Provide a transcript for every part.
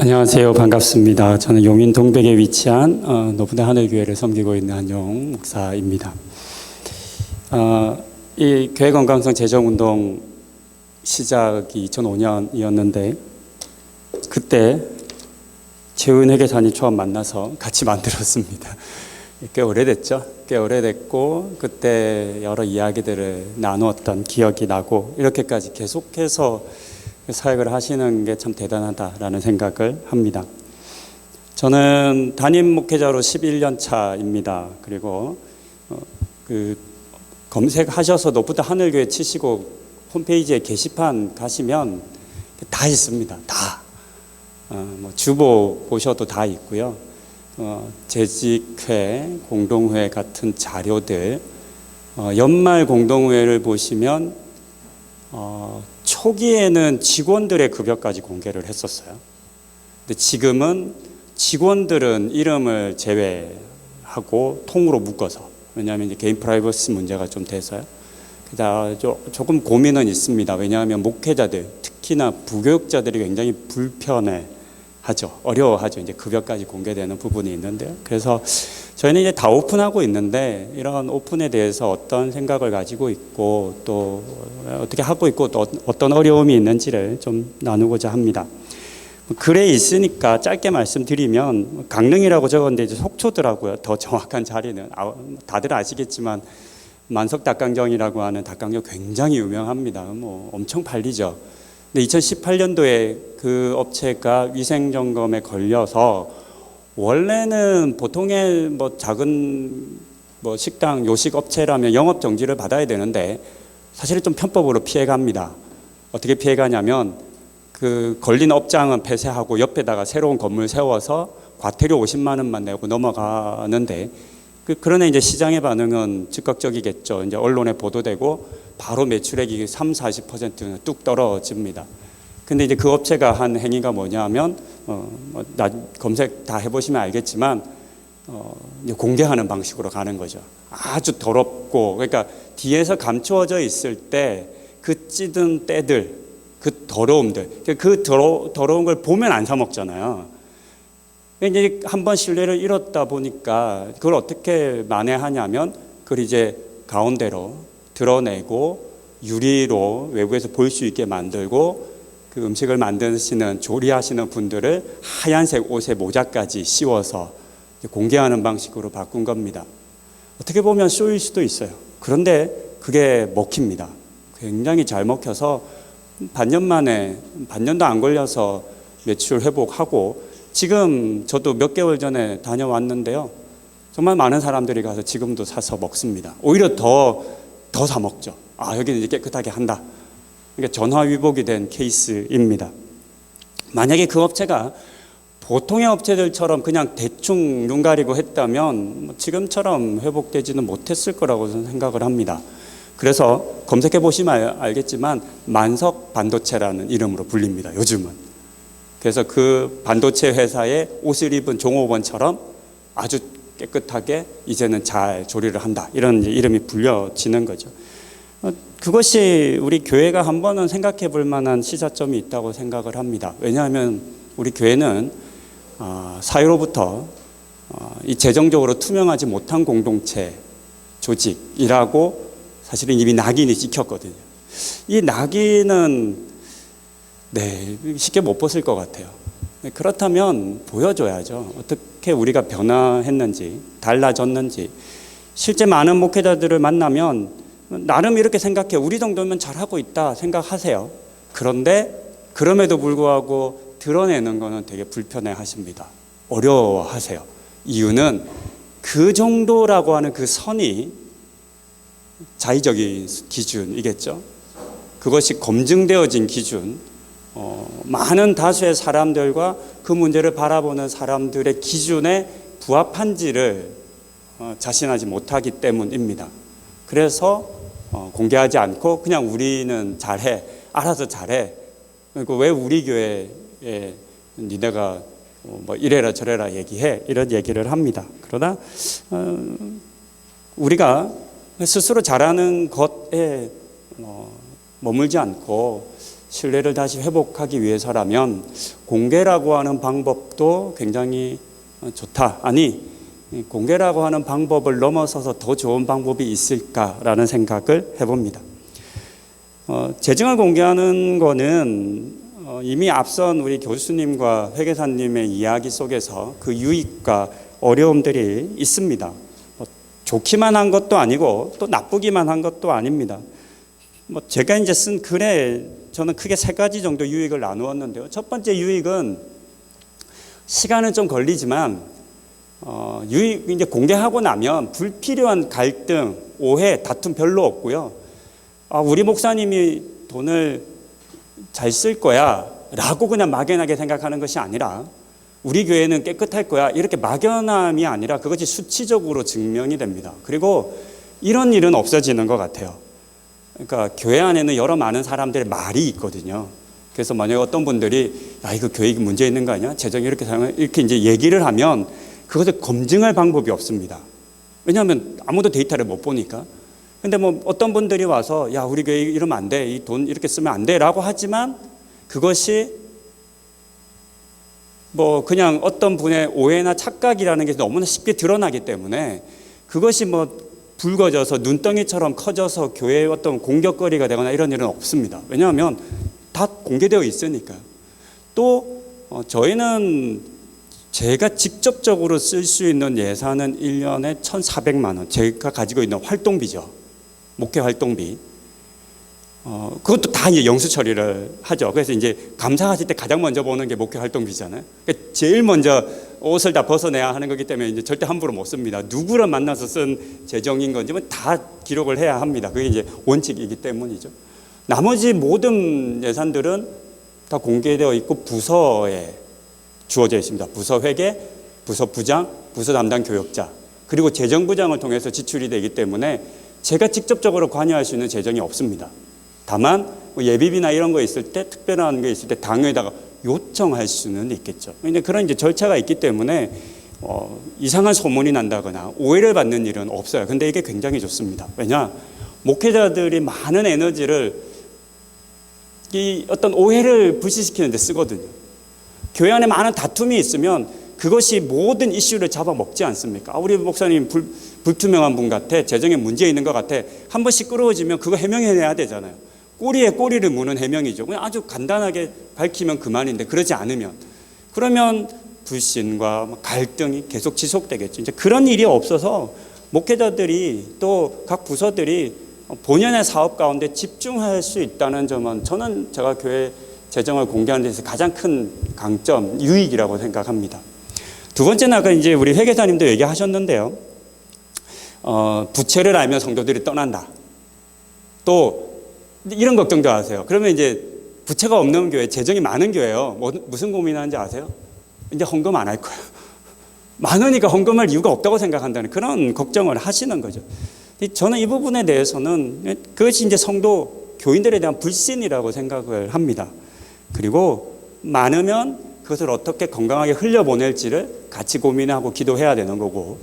안녕하세요. 반갑습니다. 저는 용인 동백에 위치한 높은 하늘교회를 섬기고 있는 한용 목사입니다. 이 교회 건강성 재정운동 시작이 2005년이었는데 그때 최은 회계사님 처음 만나서 같이 만들었습니다. 꽤 오래됐죠. 꽤 오래됐고 그때 여러 이야기들을 나누었던 기억이 나고 이렇게까지 계속해서 사역을 하시는 게 참 대단하다라는 생각을 합니다. 저는 담임 목회자로 11년 차입니다. 그리고 검색하셔서 높은 하늘교회 치시고 홈페이지에 게시판 가시면 다 있습니다. 다. 주보 보셔도 다 있고요. 재직회, 공동회 같은 자료들, 연말 공동회를 보시면 초기에는 직원들의 급여까지 공개를 했었어요. 근데 지금은 직원들은 이름을 제외하고 통으로 묶어서, 왜냐하면 이제 개인 프라이버시 문제가 좀 돼서요. 조금 고민은 있습니다. 왜냐하면 목회자들, 특히나 부교육자들이 굉장히 불편해하죠. 어려워하죠. 이제 급여까지 공개되는 부분이 있는데요. 그래서 저희는 이제 다 오픈하고 있는데 이런 오픈에 대해서 어떤 생각을 가지고 있고 또 어떻게 하고 있고 또 어떤 어려움이 있는지를 좀 나누고자 합니다. 글에 있으니까 짧게 말씀드리면 강릉이라고 적었는데 이제 속초더라고요. 더 정확한 자리는 다들 아시겠지만 만석 닭강정이라고 하는 닭강정 굉장히 유명합니다. 엄청 팔리죠. 근데 2018년도에 그 업체가 위생 점검에 걸려서 원래는 보통의 작은 식당 요식 업체라면 영업 정지를 받아야 되는데 사실은 좀 편법으로 피해갑니다. 어떻게 피해가냐면 그 걸린 업장은 폐쇄하고 옆에다가 새로운 건물 세워서 과태료 50만 원만 내고 넘어가는데 그러나 이제 시장의 반응은 즉각적이겠죠. 이제 언론에 보도되고 바로 매출액이 30-40%는 뚝 떨어집니다. 근데 이제 그 업체가 한 행위가 뭐냐면 검색 다 해보시면 알겠지만 이제 공개하는 방식으로 가는 거죠. 아주 더럽고 그러니까 뒤에서 감추어져 있을 때 그 찌든 때들, 그 더러움들, 그 더러운 걸 보면 안 사 먹잖아요. 이제 한번 신뢰를 잃었다 보니까 그걸 어떻게 만회하냐면 그걸 이제 가운데로 드러내고 유리로 외부에서 볼 수 있게 만들고 그 음식을 만드시는 조리하시는 분들을 하얀색 옷에 모자까지 씌워서 공개하는 방식으로 바꾼 겁니다. 어떻게 보면 쇼일 수도 있어요. 그런데 그게 먹힙니다. 굉장히 잘 먹혀서 반년도 안 걸려서 매출 회복하고 지금 저도 몇 개월 전에 다녀왔는데요. 정말 많은 사람들이 가서 지금도 사서 먹습니다. 오히려 더 사 먹죠. 여기는 이제 깨끗하게 한다. 그러니까 전화위복이 된 케이스입니다. 만약에 그 업체가 보통의 업체들처럼 그냥 대충 눈 가리고 했다면 지금처럼 회복되지는 못했을 거라고 저는 생각을 합니다. 그래서 검색해 보시면 알겠지만 만석 반도체라는 이름으로 불립니다. 요즘은. 그래서 그 반도체 회사의 옷을 입은 종업원처럼 아주 깨끗하게 이제는 잘 조리를 한다. 이런 이름이 불려지는 거죠. 그것이 우리 교회가 한 번은 생각해 볼 만한 시사점이 있다고 생각을 합니다. 왜냐하면 우리 교회는 사회로부터 이 재정적으로 투명하지 못한 공동체 조직이라고 사실은 이미 낙인이 찍혔거든요. 이 낙인은 쉽게 못 벗을 것 같아요. 그렇다면 보여줘야죠. 어떻게 우리가 변화했는지, 달라졌는지. 실제 많은 목회자들을 만나면 나름 이렇게 생각해. 우리 정도면 잘하고 있다 생각하세요. 그런데 그럼에도 불구하고 드러내는 거는 되게 불편해 하십니다. 어려워하세요. 이유는 그 정도라고 하는 그 선이 자의적인 기준이겠죠. 그것이 검증되어진 기준, 많은 다수의 사람들과 그 문제를 바라보는 사람들의 기준에 부합한지를 자신하지 못하기 때문입니다. 그래서 공개하지 않고 그냥 우리는 잘해, 알아서 잘해. 그리고 왜 우리 교회에 니네가 이래라 저래라 얘기해, 이런 얘기를 합니다. 그러나 우리가 스스로 잘하는 것에 머물지 않고 신뢰를 다시 회복하기 위해서라면 공개라고 하는 방법도 굉장히 좋다. 아니, 공개라고 하는 방법을 넘어서서 더 좋은 방법이 있을까라는 생각을 해봅니다. 재정을 공개하는 거는 이미 앞선 우리 교수님과 회계사님의 이야기 속에서 그 유익과 어려움들이 있습니다. 좋기만 한 것도 아니고 또 나쁘기만 한 것도 아닙니다. 제가 이제 쓴 글에 저는 크게 세 가지 정도 유익을 나누었는데요. 첫 번째 유익은 시간은 좀 걸리지만 유익 이제 공개하고 나면 불필요한 갈등, 오해, 다툼 별로 없고요. 우리 목사님이 돈을 잘 쓸 거야 라고 그냥 막연하게 생각하는 것이 아니라 우리 교회는 깨끗할 거야 이렇게 막연함이 아니라 그것이 수치적으로 증명이 됩니다. 그리고 이런 일은 없어지는 것 같아요. 그러니까 교회 안에는 여러 많은 사람들의 말이 있거든요. 그래서 만약에 어떤 분들이 야 이거 교회 문제 있는 거 아니야? 재정이 이렇게 이제 얘기를 하면 그것을 검증할 방법이 없습니다. 왜냐하면 아무도 데이터를 못 보니까. 근데 어떤 분들이 와서 야 우리 교회 이러면 안 돼, 이 돈 이렇게 쓰면 안 돼라고 하지만 그것이 그냥 어떤 분의 오해나 착각이라는 게 너무나 쉽게 드러나기 때문에 그것이 붉어져서 눈덩이처럼 커져서 교회의 어떤 공격거리가 되거나 이런 일은 없습니다. 왜냐하면 다 공개되어 있으니까요. 또 저희는 제가 직접적으로 쓸 수 있는 예산은 1년에 1,400만 원, 제가 가지고 있는 활동비죠. 목회 활동비. 그것도 다 이제 영수 처리를 하죠. 그래서 이제 감사하실 때 가장 먼저 보는 게 목회 활동비잖아요. 그러니까 제일 먼저 옷을 다 벗어내야 하는 거기 때문에 이제 절대 함부로 못 씁니다. 누구를 만나서 쓴 재정인 건지 다 기록을 해야 합니다. 그게 이제 원칙이기 때문이죠. 나머지 모든 예산들은 다 공개되어 있고 부서에 주어져 있습니다. 부서 회계, 부서 부장, 부서 담당 교역자, 그리고 재정부장을 통해서 지출이 되기 때문에 제가 직접적으로 관여할 수 있는 재정이 없습니다. 다만 예비비나 이런 거 있을 때, 특별한 게 있을 때 당에다가 요청할 수는 있겠죠. 근데 그런 이제 절차가 있기 때문에 이상한 소문이 난다거나 오해를 받는 일은 없어요. 근데 이게 굉장히 좋습니다. 왜냐? 목회자들이 많은 에너지를 이 어떤 오해를 불씨시키는 데 쓰거든요. 교회 안에 많은 다툼이 있으면 그것이 모든 이슈를 잡아먹지 않습니까? 우리 목사님 불투명한 분 같아, 재정에 문제 있는 것 같아, 한 번 시끄러워지면 그거 해명해내야 되잖아요. 꼬리에 꼬리를 무는 해명이죠. 그냥 아주 간단하게 밝히면 그만인데 그러지 않으면 그러면 불신과 갈등이 계속 지속되겠죠. 이제 그런 일이 없어서 목회자들이 또 각 부서들이 본연의 사업 가운데 집중할 수 있다는 점은 저는 제가 교회 재정을 공개하는 데서 가장 큰 강점, 유익이라고 생각합니다. 두 번째는 아까 이제 우리 회계사님도 얘기하셨는데요. 부채를 알면 성도들이 떠난다. 또 이런 걱정도 하세요. 그러면 이제 부채가 없는 교회, 재정이 많은 교회요. 무슨 고민하는지 아세요? 이제 헌금 안 할 거예요. 많으니까 헌금할 이유가 없다고 생각한다는 그런 걱정을 하시는 거죠. 저는 이 부분에 대해서는 그것이 이제 성도 교인들에 대한 불신이라고 생각을 합니다. 그리고 많으면 그것을 어떻게 건강하게 흘려보낼지를 같이 고민하고 기도해야 되는 거고,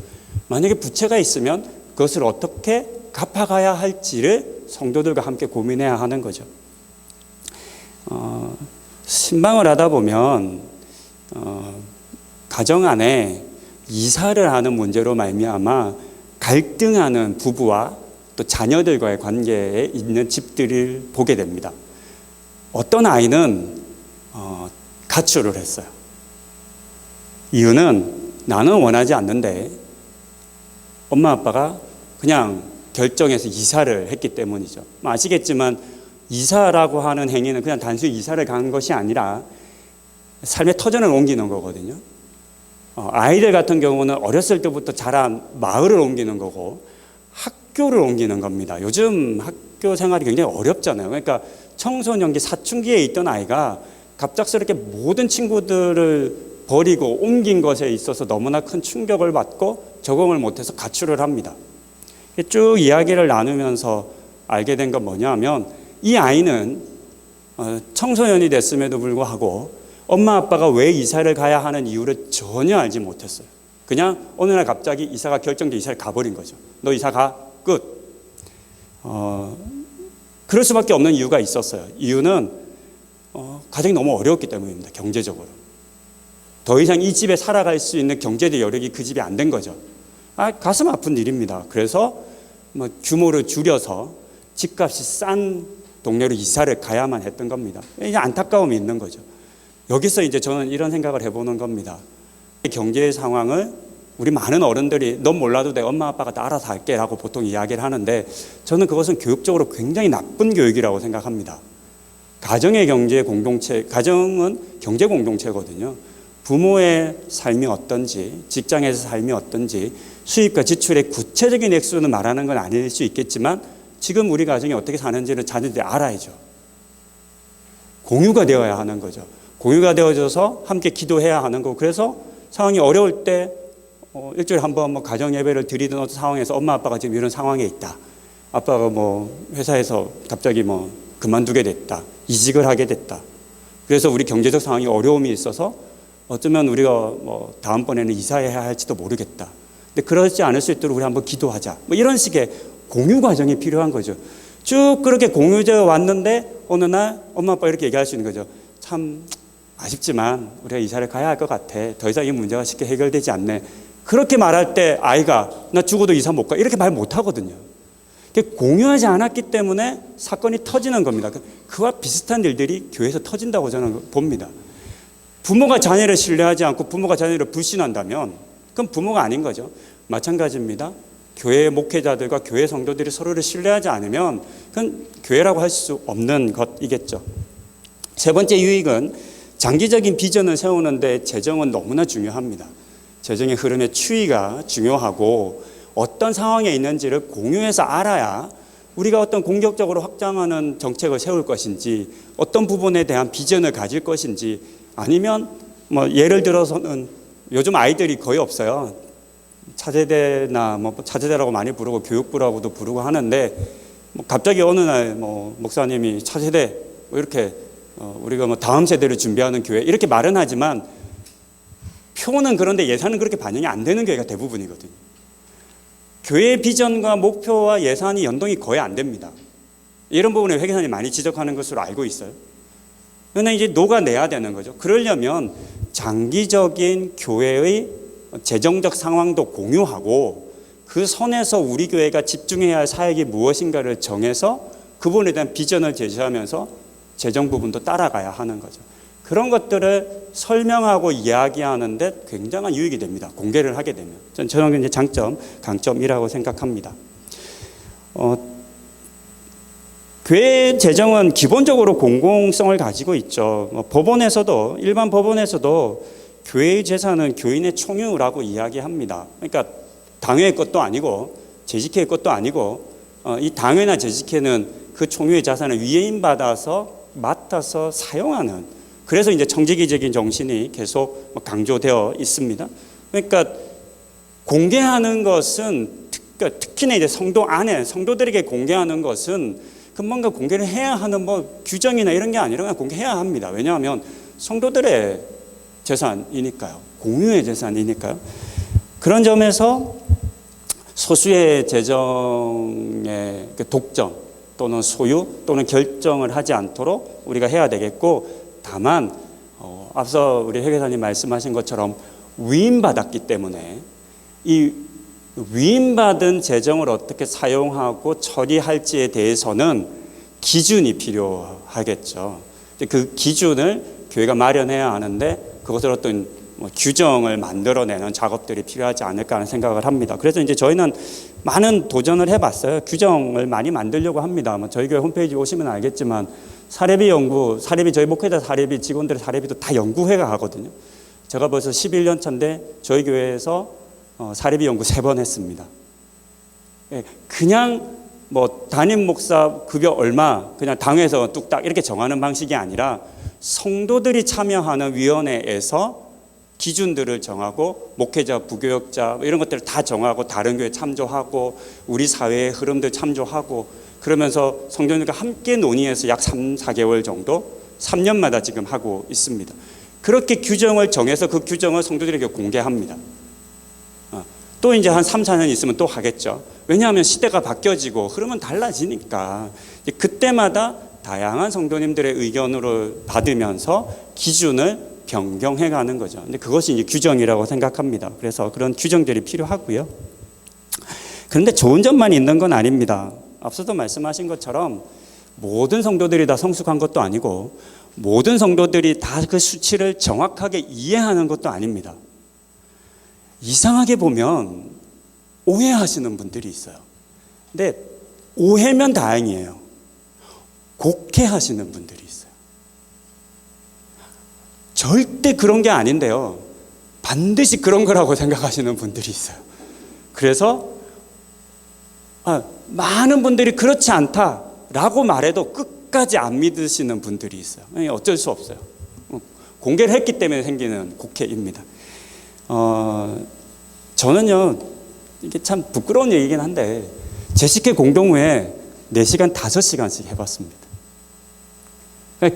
만약에 부채가 있으면 그것을 어떻게 갚아가야 할지를 성도들과 함께 고민해야 하는 거죠. 신방을 하다 보면 가정 안에 이사를 하는 문제로 말미암아 갈등하는 부부와 또 자녀들과의 관계에 있는 집들을 보게 됩니다. 어떤 아이는 가출을 했어요. 이유는 나는 원하지 않는데 엄마 아빠가 그냥 결정해서 이사를 했기 때문이죠. 아시겠지만 이사라고 하는 행위는 그냥 단순히 이사를 가는 것이 아니라 삶의 터전을 옮기는 거거든요. 아이들 같은 경우는 어렸을 때부터 자란 마을을 옮기는 거고 학교를 옮기는 겁니다. 요즘 학교 생활이 굉장히 어렵잖아요. 그러니까 청소년기, 사춘기에 있던 아이가 갑작스럽게 모든 친구들을 버리고 옮긴 것에 있어서 너무나 큰 충격을 받고 적응을 못해서 가출을 합니다. 쭉 이야기를 나누면서 알게 된 건 뭐냐면 이 아이는 청소년이 됐음에도 불구하고 엄마 아빠가 왜 이사를 가야 하는 이유를 전혀 알지 못했어요. 그냥 어느 날 갑자기 이사가 결정돼 이사를 가버린 거죠. 너 이사 가, 끝. 그럴 수밖에 없는 이유가 있었어요. 이유는 가정이 너무 어려웠기 때문입니다. 경제적으로. 더 이상 이 집에 살아갈 수 있는 경제적 여력이 그 집에 안 된 거죠. 가슴 아픈 일입니다. 그래서 규모를 줄여서 집값이 싼 동네로 이사를 가야만 했던 겁니다. 이제 안타까움이 있는 거죠. 여기서 이제 저는 이런 생각을 해보는 겁니다. 경제 상황을 우리 많은 어른들이 넌 몰라도 돼, 엄마 아빠가 다 알아서 할게 라고 보통 이야기를 하는데, 저는 그것은 교육적으로 굉장히 나쁜 교육이라고 생각합니다. 가정의 경제 공동체, 가정은 경제 공동체거든요. 부모의 삶이 어떤지, 직장에서 삶이 어떤지, 수입과 지출의 구체적인 액수는 말하는 건 아닐 수 있겠지만 지금 우리 가정이 어떻게 사는지를 자녀들이 알아야죠. 공유가 되어야 하는 거죠. 공유가 되어져서 함께 기도해야 하는 거고, 그래서 상황이 어려울 때 일주일에 한 번 가정 예배를 드리던 어떤 상황에서 엄마 아빠가 지금 이런 상황에 있다. 아빠가 회사에서 갑자기 그만두게 됐다. 이직을 하게 됐다. 그래서 우리 경제적 상황이 어려움이 있어서 어쩌면 우리가 다음번에는 이사해야 할지도 모르겠다. 근데 그러지 않을 수 있도록 우리 한번 기도하자. 이런 식의 공유 과정이 필요한 거죠. 쭉 그렇게 공유되어 왔는데 어느 날 엄마 아빠 이렇게 얘기할 수 있는 거죠. 참 아쉽지만 우리가 이사를 가야 할 것 같아. 더 이상 이 문제가 쉽게 해결되지 않네. 그렇게 말할 때 아이가 나 죽어도 이사 못 가. 이렇게 말 못 하거든요. 공유하지 않았기 때문에 사건이 터지는 겁니다. 그와 비슷한 일들이 교회에서 터진다고 저는 봅니다. 부모가 자녀를 신뢰하지 않고 부모가 자녀를 불신한다면 그건 부모가 아닌 거죠. 마찬가지입니다. 교회 목회자들과 교회 성도들이 서로를 신뢰하지 않으면 그건 교회라고 할 수 없는 것이겠죠. 세 번째 유익은 장기적인 비전을 세우는데 재정은 너무나 중요합니다. 재정의 흐름의 추이가 중요하고 어떤 상황에 있는지를 공유해서 알아야 우리가 어떤 공격적으로 확장하는 정책을 세울 것인지, 어떤 부분에 대한 비전을 가질 것인지, 아니면 예를 들어서는 요즘 아이들이 거의 없어요. 차세대나 차세대라고 많이 부르고 교육부라고도 부르고 하는데 갑자기 어느 날 목사님이 차세대 이렇게 우리가 다음 세대를 준비하는 교회 이렇게 말은 하지만 표는 그런데 예산은 그렇게 반영이 안 되는 교회가 대부분이거든요. 교회 비전과 목표와 예산이 연동이 거의 안 됩니다. 이런 부분에 회계사님 많이 지적하는 것으로 알고 있어요. 그런데 이제 녹아내야 되는 거죠. 그러려면 장기적인 교회의 재정적 상황도 공유하고 그 선에서 우리 교회가 집중해야 할 사역이 무엇인가를 정해서 그 부분에 대한 비전을 제시하면서 재정 부분도 따라가야 하는 거죠. 그런 것들을 설명하고 이야기하는 데 굉장한 유익이 됩니다. 공개를 하게 되면. 저는 이제 장점, 강점이라고 생각합니다. 교회 재정은 기본적으로 공공성을 가지고 있죠. 법원에서도, 일반 법원에서도 교회의 재산은 교인의 총유라고 이야기합니다. 그러니까 당회의 것도 아니고 재직회의 것도 아니고 이 당회나 재직회는 그 총유의 자산을 위임받아서 맡아서 사용하는, 그래서 이제 청지기적인 정신이 계속 강조되어 있습니다. 그러니까 공개하는 것은 특히나 이제 성도 안에 성도들에게 공개하는 것은 뭔가 공개를 해야 하는 규정이나 이런 게 아니라 그냥 공개해야 합니다. 왜냐하면 성도들의 재산이니까요. 공유의 재산이니까요. 그런 점에서 소수의 재정의 독점 또는 소유 또는 결정을 하지 않도록 우리가 해야 되겠고, 다만 앞서 우리 회계사님 말씀하신 것처럼 위임받았기 때문에 이 위임받은 재정을 어떻게 사용하고 처리할지에 대해서는 기준이 필요하겠죠. 그 기준을 교회가 마련해야 하는데 그것을 어떤 규정을 만들어내는 작업들이 필요하지 않을까 하는 생각을 합니다. 그래서 이제 저희는 많은 도전을 해봤어요. 규정을 많이 만들려고 합니다. 저희 교회 홈페이지 오시면 알겠지만 사례비 연구, 사례비 저희 목회자 사례비 직원들의 사례비도 다 연구회가 하거든요. 제가 벌써 11년 차인데 저희 교회에서 사례비 연구 3번 했습니다. 그냥 담임 목사 급여 얼마 그냥 당회에서 뚝딱 이렇게 정하는 방식이 아니라 성도들이 참여하는 위원회에서 기준들을 정하고 목회자, 부교역자 이런 것들을 다 정하고 다른 교회 참조하고 우리 사회의 흐름들 참조하고 그러면서 성도들과 함께 논의해서 약 3, 4개월 정도 3년마다 지금 하고 있습니다. 그렇게 규정을 정해서 그 규정을 성도들에게 공개합니다. 또 이제 한 3, 4년 있으면 또 하겠죠. 왜냐하면 시대가 바뀌어지고 흐름은 달라지니까 그때마다 다양한 성도님들의 의견으로 받으면서 기준을 변경해 가는 거죠. 근데 그것이 이제 규정이라고 생각합니다. 그래서 그런 규정들이 필요하고요. 그런데 좋은 점만 있는 건 아닙니다. 앞서도 말씀하신 것처럼 모든 성도들이 다 성숙한 것도 아니고 모든 성도들이 다 그 수치를 정확하게 이해하는 것도 아닙니다. 이상하게 보면 오해하시는 분들이 있어요. 근데 오해면 다행이에요. 곡해하시는 분들이 있어요. 절대 그런 게 아닌데요. 반드시 그런 거라고 생각하시는 분들이 있어요. 그래서 많은 분들이 그렇지 않다라고 말해도 끝까지 안 믿으시는 분들이 있어요. 어쩔 수 없어요. 공개를 했기 때문에 생기는 곡해입니다. 저는요, 이게 참 부끄러운 얘기긴 한데 제식회 공동회에 4시간, 5시간씩 해봤습니다.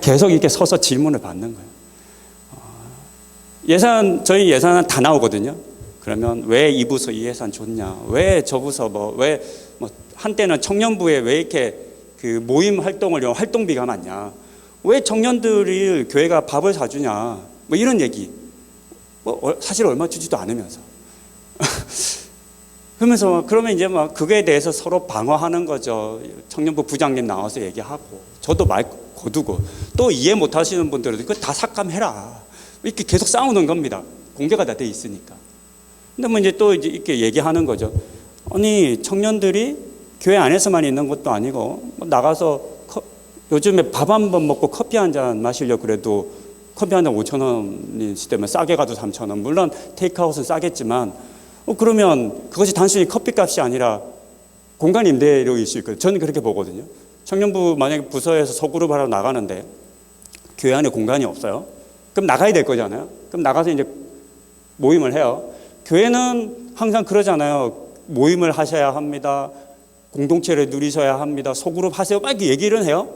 계속 이렇게 서서 질문을 받는 거예요. 저희 예산은 다 나오거든요. 그러면 왜 이 부서 이 예산 줬냐? 왜 저 부서 한때는 청년부에 왜 이렇게 그 모임 활동을 위한 활동비가 많냐? 왜 청년들이 교회가 밥을 사주냐? 이런 얘기. 사실 얼마 주지도 않으면서. 그러면 이제 그거에 대해서 서로 방어하는 거죠. 청년부 부장님 나와서 얘기하고, 저도 말 거두고, 또 이해 못 하시는 분들은 그거 다 삭감해라. 이렇게 계속 싸우는 겁니다. 공개가 다 돼 있으니까. 근데 이제 또 이렇게 얘기하는 거죠. 아니, 청년들이 교회 안에서만 있는 것도 아니고, 나가서 요즘에 밥 한 번 먹고 커피 한 잔 마시려고 그래도 커피 한 잔 5,000원이 시대면 싸게 가도 3,000원. 물론 테이크아웃은 싸겠지만, 그러면 그것이 단순히 커피값이 아니라 공간 임대료일 수 있거든요. 저는 그렇게 보거든요. 청년부 만약에 부서에서 소그룹 하러 나가는데 교회 안에 공간이 없어요. 그럼 나가야 될 거잖아요. 그럼 나가서 이제 모임을 해요. 교회는 항상 그러잖아요. 모임을 하셔야 합니다. 공동체를 누리셔야 합니다. 소그룹 하세요. 막 이렇게 얘기를 해요.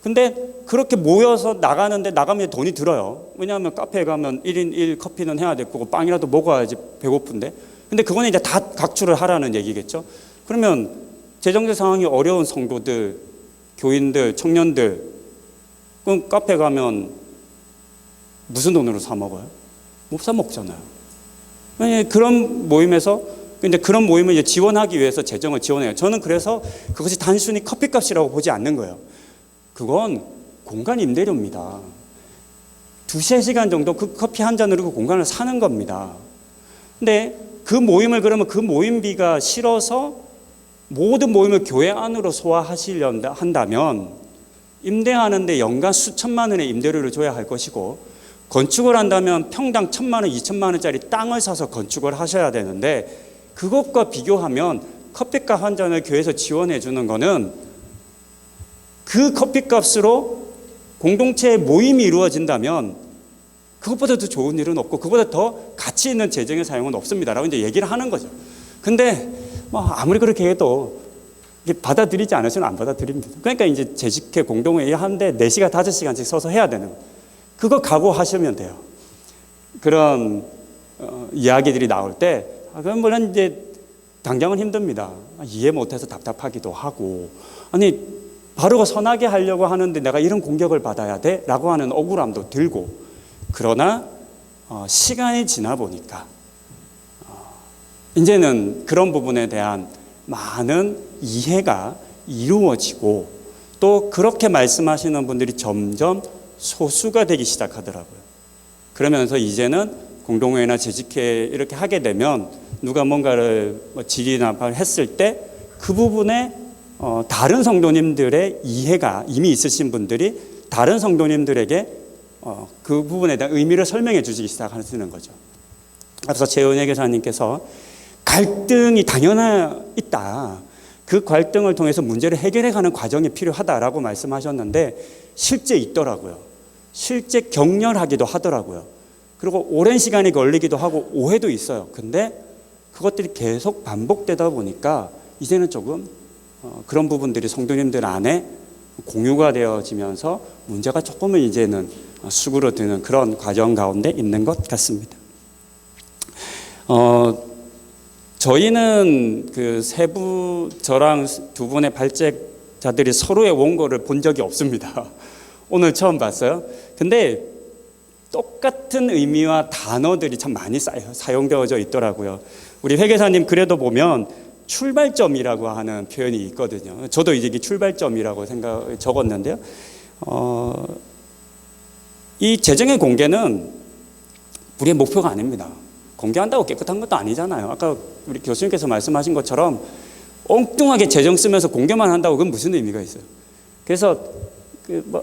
근데 그렇게 모여서 나가면 돈이 들어요. 왜냐하면 카페에 가면 1인 1 커피는 해야 될 거고 빵이라도 먹어야지 배고픈데. 근데 그거는 이제 다 각출을 하라는 얘기겠죠. 그러면 재정적 상황이 어려운 성도들, 교인들, 청년들, 그럼 카페 가면 무슨 돈으로 사 먹어요? 못 사 먹잖아요. 그런 모임에서 근데 그런 모임을 이제 지원하기 위해서 재정을 지원해요. 저는 그래서 그것이 단순히 커피값이라고 보지 않는 거예요. 그건 공간 임대료입니다. 2-3시간 정도 그 커피 한 잔으로 그 공간을 사는 겁니다. 근데 그러면 그 모임비가 싫어서 모든 모임을 교회 안으로 소화하시려 한다면 임대하는데 연간 수천만 원의 임대료를 줘야 할 것이고, 건축을 한다면 평당 1,000만 원, 2,000만 원짜리 땅을 사서 건축을 하셔야 되는데, 그것과 비교하면 커피값 한 잔을 교회에서 지원해 주는 거는 그 커피값으로 공동체의 모임이 이루어진다면 그것보다 더 좋은 일은 없고 그것보다 더 가치 있는 재정의 사용은 없습니다라고 이제 얘기를 하는 거죠. 근데 아무리 그렇게 해도 받아들이지 않으시면 안 받아들입니다. 그러니까 이제 재직회 공동회의 하는데 4시간, 5시간씩 서서 해야 되는 거예요. 그거 각오하시면 돼요. 그런 이야기들이 나올 때 그건 물론 이제 당장은 힘듭니다. 이해 못해서 답답하기도 하고, 아니 바르고 선하게 하려고 하는데 내가 이런 공격을 받아야 돼? 라고 하는 억울함도 들고, 그러나 시간이 지나 보니까 이제는 그런 부분에 대한 많은 이해가 이루어지고, 또 그렇게 말씀하시는 분들이 점점 소수가 되기 시작하더라고요. 그러면서 이제는 공동회나 재직회 이렇게 하게 되면 누가 뭔가를 질의나 했을 때 그 부분에 다른 성도님들의 이해가 이미 있으신 분들이 다른 성도님들에게 그 부분에 대한 의미를 설명해 주시기 시작하시는 거죠. 앞서 최은혜 교사님께서 갈등이 당연히 있다. 그 갈등을 통해서 문제를 해결해가는 과정이 필요하다라고 말씀하셨는데 실제 있더라고요. 실제 격렬하기도 하더라고요. 그리고 오랜 시간이 걸리기도 하고 오해도 있어요. 근데 그것들이 계속 반복되다 보니까 이제는 조금 그런 부분들이 성도님들 안에 공유가 되어지면서 문제가 조금은 이제는 수그러드는 그런 과정 가운데 있는 것 같습니다. 저희는 그 저랑 두 분의 발제 자들이 서로의 원고를 본 적이 없습니다. 오늘 처음 봤어요. 근데 똑같은 의미와 단어들이 참 많이 사용되어져 있더라고요. 우리 회계사님 글에도 보면 출발점이라고 하는 표현이 있거든요. 저도 이게 출발점이라고 적었는데요. 이 재정의 공개는 우리의 목표가 아닙니다. 공개한다고 깨끗한 것도 아니잖아요. 아까 우리 교수님께서 말씀하신 것처럼 엉뚱하게 재정 쓰면서 공개만 한다고 그건 무슨 의미가 있어요. 그래서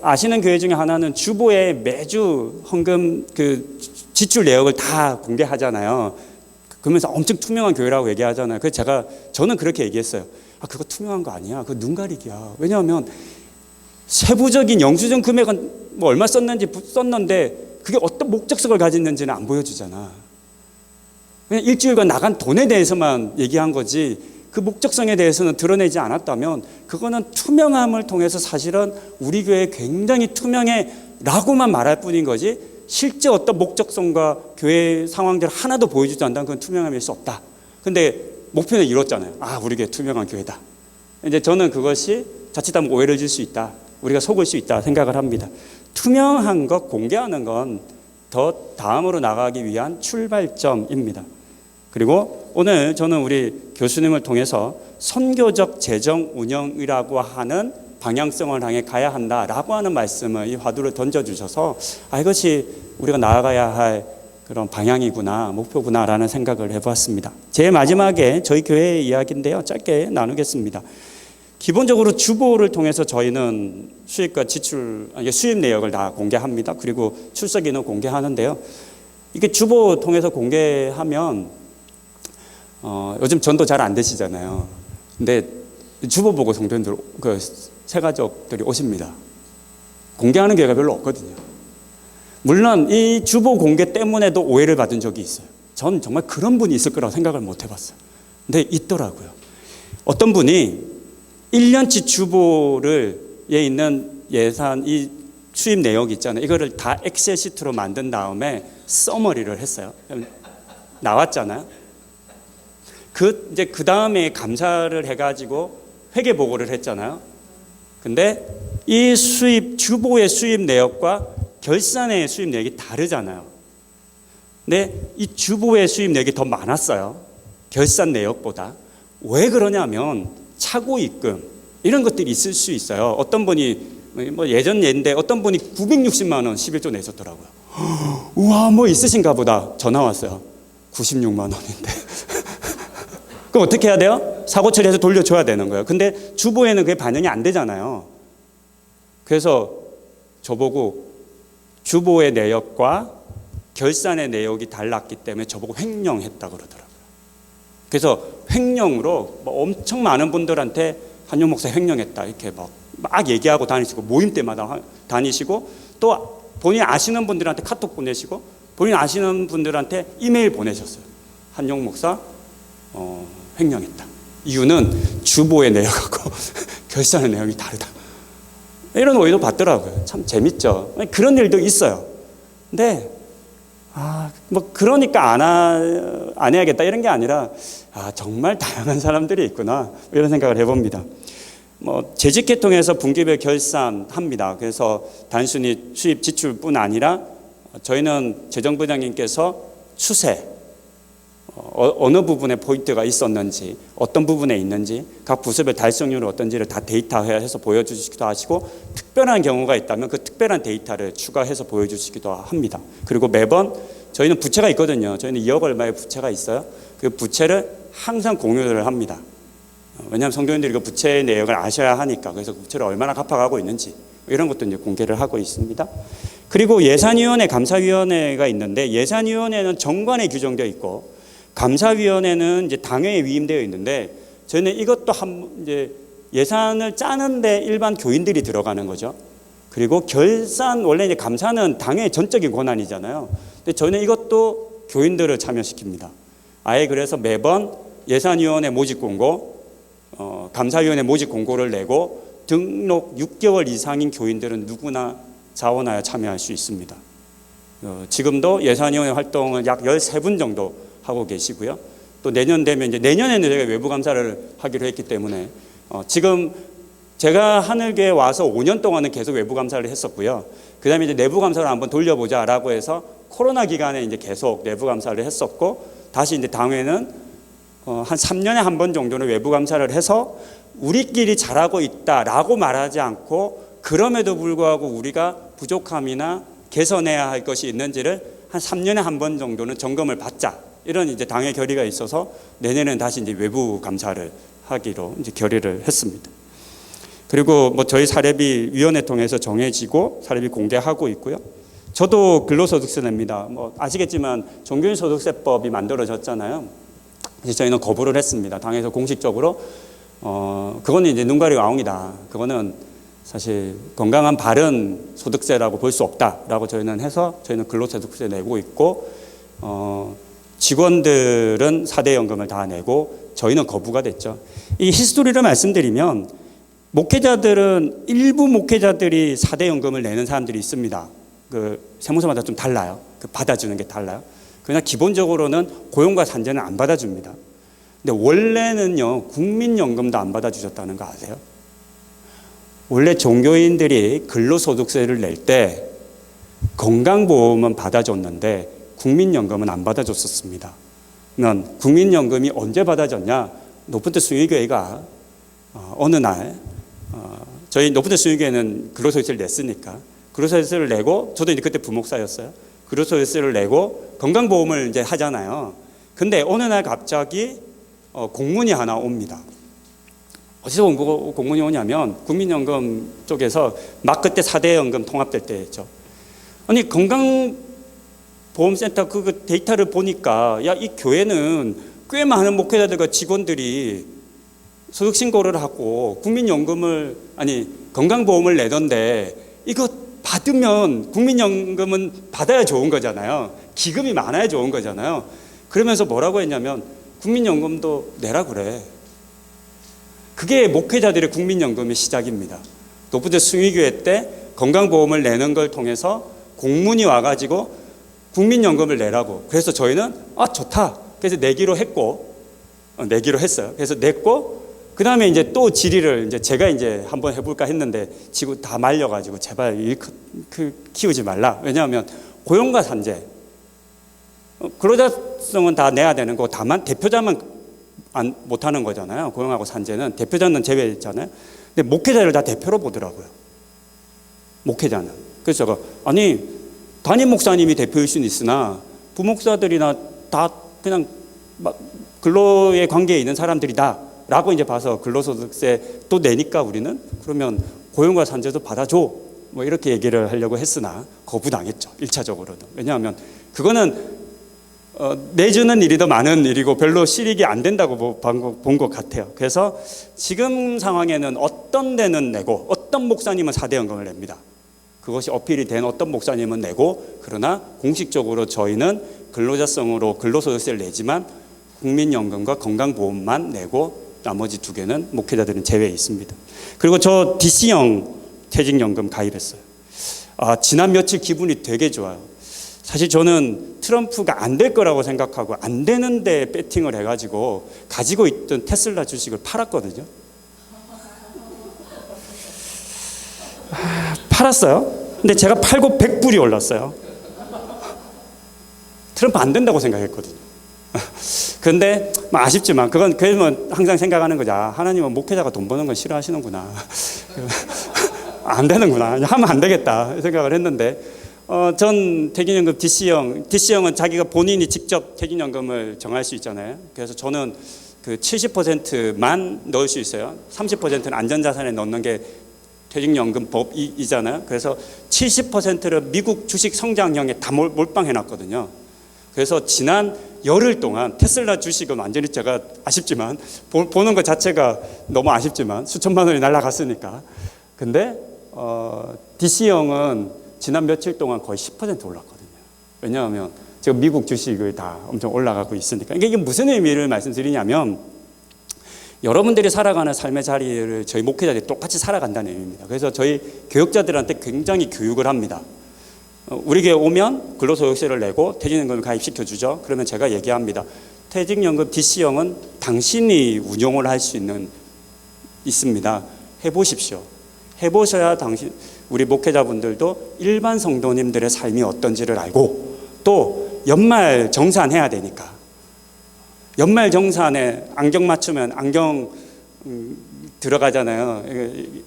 아시는 교회 중에 하나는 주보에 매주 헌금 지출 내역을 다 공개하잖아요. 그러면서 엄청 투명한 교회라고 얘기하잖아요. 그래서 저는 그렇게 얘기했어요. 그거 투명한 거 아니야. 그거 눈 가리기야. 왜냐하면 세부적인 영수증 금액은 뭐 얼마 썼는지 썼는데 그게 어떤 목적성을 가졌는지는 안 보여주잖아. 그냥 일주일간 나간 돈에 대해서만 얘기한 거지 그 목적성에 대해서는 드러내지 않았다면 그거는 투명함을 통해서 사실은 우리 교회 굉장히 투명해 라고만 말할 뿐인 거지 실제 어떤 목적성과 교회 상황들 하나도 보여주지 않는다면 그건 투명함일 수 없다. 근데 목표는 이뤘잖아요. 우리 교회 투명한 교회다. 이제 저는 그것이 자칫하면 오해를 줄 수 있다. 우리가 속을 수 있다 생각을 합니다. 투명한 것, 공개하는 건 더 다음으로 나가기 위한 출발점입니다. 그리고 오늘 저는 우리 교수님을 통해서 선교적 재정 운영이라고 하는 방향성을 향해 가야 한다라고 하는 말씀을 이 화두를 던져주셔서 이것이 우리가 나아가야 할 그런 방향이구나, 목표구나라는 생각을 해보았습니다. 제일 마지막에 저희 교회의 이야기인데요. 짧게 나누겠습니다. 기본적으로 주보를 통해서 저희는 수입과 지출, 수입 내역을 다 공개합니다. 그리고 출석인을 공개하는데요. 이게 주보 통해서 공개하면 요즘 전도 잘 안 되시잖아요. 근데 주보 보고 성도님들, 새가족들이 오십니다. 공개하는 교회가 별로 없거든요. 물론 이 주보 공개 때문에도 오해를 받은 적이 있어요. 전 정말 그런 분이 있을 거라고 생각을 못 해봤어요. 근데 있더라고요. 어떤 분이 1년치 주보에 있는 예산, 이 수입 내역 있잖아요. 이거를 다 엑셀 시트로 만든 다음에 서머리를 했어요. 나왔잖아요. 이제 그 다음에 감사를 해가지고 회계 보고를 했잖아요. 근데 이 주보의 수입 내역과 결산의 수입 내역이 다르잖아요. 근데 이 주보의 수입 내역이 더 많았어요. 결산 내역보다. 왜 그러냐면 차고 입금 이런 것들이 있을 수 있어요. 어떤 분이 예전 예인데 어떤 분이 960만 원 11조 내셨더라고요. 우와, 뭐 있으신가 보다. 전화 왔어요. 96만 원인데. 그럼 어떻게 해야 돼요? 사고 처리해서 돌려줘야 되는 거예요. 근데 주보에는 그게 반영이 안 되잖아요. 그래서 저보고 주보의 내역과 결산의 내역이 달랐기 때문에 저보고 횡령했다 그러더라고요. 그래서 횡령으로 엄청 많은 분들한테 한용 목사 횡령했다 이렇게 막 얘기하고 다니시고 모임 때마다 다니시고 또 본인 아시는 분들한테 카톡 보내시고 본인 아시는 분들한테 이메일 보내셨어요. 한용 목사 횡령했다. 이유는 주보의 내역하고 결산의 내용이 다르다. 이런 오해도 받더라고요. 참 재밌죠. 그런 일도 있어요. 근데 그러니까 안 해야겠다 이런 게 아니라 정말 다양한 사람들이 있구나 이런 생각을 해봅니다. 재직회 통해서 분기별 결산합니다. 그래서 단순히 수입 지출뿐 아니라 저희는 재정부장님께서 추세 어느 부분에 포인트가 있었는지 어떤 부분에 있는지 각 부서별 달성률은 어떤지를 다 데이터화해서 보여주시기도 하시고 특별한 경우가 있다면 그 특별한 데이터를 추가해서 보여주시기도 합니다. 그리고 매번 저희는 부채가 있거든요. 저희는 2억 얼마의 부채가 있어요. 그 부채를 항상 공유를 합니다. 왜냐하면 성도님들이 그 부채의 내역을 아셔야 하니까. 그래서 부채를 얼마나 갚아가고 있는지 이런 것도 이제 공개를 하고 있습니다. 그리고 예산위원회, 감사위원회가 있는데 예산위원회는 정관에 규정되어 있고 감사위원회는 이제 당회에 위임되어 있는데 저희는 이것도 이제 예산을 짜는데 일반 교인들이 들어가는 거죠. 그리고 결산, 원래 이제 감사는 당회의 전적인 권한이잖아요. 근데 저희는 이것도 교인들을 참여시킵니다. 아예 그래서 매번 예산위원회 모집 공고, 감사위원회 모집 공고를 내고 등록 6개월 이상인 교인들은 누구나 자원하여 참여할 수 있습니다. 지금도 예산위원회 활동을 약 13분 정도 하고 계시고요. 또 내년 되면 이제 내년에는 저희가 외부 감사를 하기로 했기 때문에 지금 제가 하늘교회 와서 5년 동안은 계속 외부 감사를 했었고요. 그 다음에 이제 내부 감사를 한번 돌려보자라고 해서 코로나 기간에 이제 계속 내부 감사를 했었고, 다시 이제 당회는 한 3년에 한 번 정도는 외부 감사를 해서 우리끼리 잘하고 있다라고 말하지 않고, 그럼에도 불구하고 우리가 부족함이나 개선해야 할 것이 있는지를 한 3년에 한 번 정도는 점검을 받자, 이런 이제 당의 결의가 있어서 내년에는 다시 이제 외부 감사를 하기로 이제 결의를 했습니다. 그리고 뭐 저희 사례비 위원회 통해서 정해지고 사례비 공개하고 있고요. 저도 근로소득세 냅니다. 뭐 아시겠지만 종교인 소득세법이 만들어졌잖아요. 그래서 저희는 거부를 했습니다. 당에서 공식적으로 그거는 이제 눈 가리고 아웅이다. 그거는 사실 건강한 바른 소득세라고 볼 수 없다라고 저희는 해서 저희는 근로소득세 내고 있고, 직원들은 4대 연금을 다 내고 저희는 거부가 됐죠. 이 히스토리를 말씀드리면, 목회자들은 일부 목회자들이 4대 연금을 내는 사람들이 있습니다. 그 세무서마다 좀 달라요. 그 받아주는 게 달라요. 그러나 기본적으로는 고용과 산재는 안 받아줍니다. 근데 원래는요, 국민연금도 안 받아주셨다는 거 아세요? 원래 종교인들이 근로소득세를 낼 때 건강보험은 받아줬는데 국민연금은 안 받아줬었습니다. 그러면 국민연금이 언제 받아줬냐? 높은데 수의교회가 어느 날 저희 높은데 수의교회는 근로소득세를 냈으니까 근로소득세를 내고, 저도 이제 그때 부목사였어요. 근로소득세를 내고 건강보험을 이제 하잖아요. 근데 어느 날 갑자기 공문이 하나 옵니다. 어디서 공문이 오냐면 국민연금 쪽에서 막 그때 4대 연금 통합될 때였죠. 아니, 건강보험센터 그 데이터를 보니까, 야, 이 교회는 꽤 많은 목회자들과 직원들이 소득신고를 하고 국민연금을, 아니 건강보험을 내던데, 이거 받으면 국민연금은 받아야 좋은 거잖아요. 기금이 많아야 좋은 거잖아요. 그러면서 뭐라고 했냐면 국민연금도 내라 그래. 그게 목회자들의 국민연금의 시작입니다. 높은데 숭의교회 때 건강보험을 내는 걸 통해서 공문이 와가지고 국민연금을 내라고. 그래서 저희는 좋다. 그래서 내기로 했어요. 그래서 냈고, 그 다음에 이제 또 질의를 이제 제가 이제 한번 해볼까 했는데 지금 다 말려가지고 제발 일 키우지 말라. 왜냐하면 고용과 산재, 근로자성은 다 내야 되는 거, 다만 대표자만 못하는 거잖아요. 고용하고 산재는 대표자는 제외했잖아요. 근데 목회자를 다 대표로 보더라고요. 목회자는. 그래서 제가 아니, 담임 목사님이 대표일 수는 있으나 부목사들이나 다 그냥 근로에 관계에 있는 사람들이다 라고 이제 봐서 근로소득세 또 내니까 우리는 그러면 고용과 산재도 받아줘, 뭐 이렇게 얘기를 하려고 했으나 거부당했죠. 1차적으로는. 왜냐하면 그거는 내주는 일이 더 많은 일이고 별로 실익이 안 된다고 본 것 같아요. 그래서 지금 상황에는 어떤 데는 내고 어떤 목사님은 4대 연금을 냅니다. 그것이 어필이 된 어떤 목사님은 내고, 그러나 공식적으로 저희는 근로자성으로 근로소득세를 내지만 국민연금과 건강보험만 내고 나머지 2개는 목회자들은 제외에 있습니다. 그리고 저 DC형 퇴직연금 가입했어요. 지난 며칠 기분이 되게 좋아요. 사실 저는 트럼프가 안 될 거라고 생각하고 안 되는데 배팅을 해가지고 가지고 있던 테슬라 주식을 팔았거든요. 팔았어요. 근데 제가 팔고 100불이 올랐어요. 트럼프 안 된다고 생각했거든요. 근데 아쉽지만 그건 그러면 항상 생각하는 거죠. 하나님은 목회자가 돈 버는 건 싫어하시는구나. 안 되는구나. 하면 안 되겠다 생각을 했는데, 전 퇴직연금 DC형은 자기가 본인이 직접 퇴직연금을 정할 수 있잖아요. 그래서 저는 그 70%만 넣을 수 있어요. 30%는 안전자산에 넣는 게 퇴직연금법이잖아요. 그래서 70%를 미국 주식 성장형에 다 몰빵해 놨거든요. 그래서 지난 열흘 동안 테슬라 주식은 완전히 제가 아쉽지만 보는 것 자체가 너무 아쉽지만 수천만 원이 날아갔으니까. 근데 DC형은 지난 며칠 동안 거의 10% 올랐거든요. 왜냐하면 지금 미국 주식을 다 엄청 올라가고 있으니까. 이게 무슨 의미를 말씀드리냐면, 여러분들이 살아가는 삶의 자리를 저희 목회자들이 똑같이 살아간다는 의미입니다. 그래서 저희 교육자들한테 굉장히 교육을 합니다. 우리 교회 오면 근로소득세를 내고 퇴직연금을 가입시켜주죠. 그러면 제가 얘기합니다. 퇴직연금 DC형은 당신이 운용을 할 수 있습니다. 해보십시오. 해보셔야 우리 목회자분들도 일반 성도님들의 삶이 어떤지를 알고, 또 연말 정산해야 되니까 연말 정산에 안경 맞추면 안경 들어가잖아요.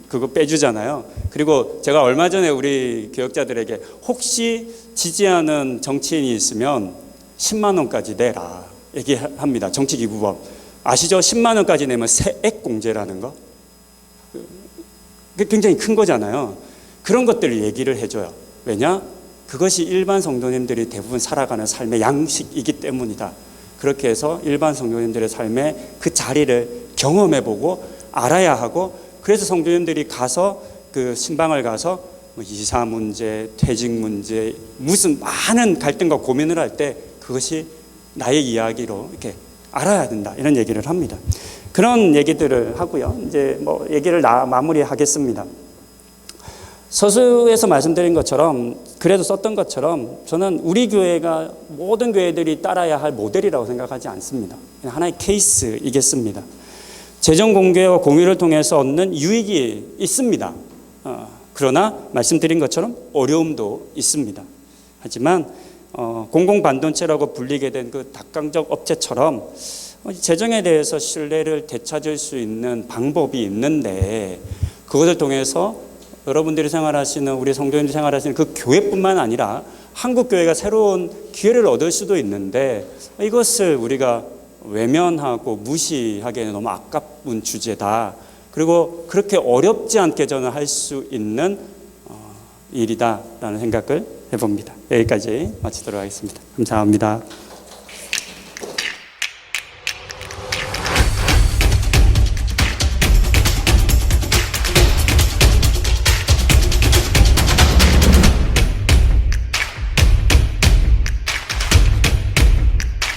그거 빼주잖아요. 그리고 제가 얼마 전에 우리 교역자들에게 혹시 지지하는 정치인이 있으면 10만 원까지 내라 얘기합니다. 정치기부법 아시죠? 10만 원까지 내면 세액 공제라는 거. 그게 굉장히 큰 거잖아요. 그런 것들을 얘기를 해줘요. 왜냐? 그것이 일반 성도님들이 대부분 살아가는 삶의 양식이기 때문이다. 그렇게 해서 일반 성도님들의 삶의 그 자리를 경험해보고 알아야 하고, 그래서 성도님들이 가서 그 신방을 가서 이사 문제, 퇴직 문제, 무슨 많은 갈등과 고민을 할 때 그것이 나의 이야기로 이렇게 알아야 된다, 이런 얘기를 합니다. 그런 얘기들을 하고요. 이제 뭐 얘기를 마무리하겠습니다. 서두에서 말씀드린 것처럼, 그래도 썼던 것처럼, 저는 우리 교회가 모든 교회들이 따라야 할 모델이라고 생각하지 않습니다. 그냥 하나의 케이스이겠습니다. 재정 공개와 공유를 통해서 얻는 유익이 있습니다. 그러나 말씀드린 것처럼 어려움도 있습니다. 하지만 공공반도체라고 불리게 된 그 닭강정 업체처럼 재정에 대해서 신뢰를 되찾을 수 있는 방법이 있는데, 그것을 통해서 여러분들이 생활하시는, 우리 성도님들이 생활하시는 그 교회뿐만 아니라 한국 교회가 새로운 기회를 얻을 수도 있는데, 이것을 우리가 외면하고 무시하기에는 너무 아까운 주제다. 그리고 그렇게 어렵지 않게 저는 할 수 있는 일이다라는 생각을 해봅니다. 여기까지 마치도록 하겠습니다. 감사합니다.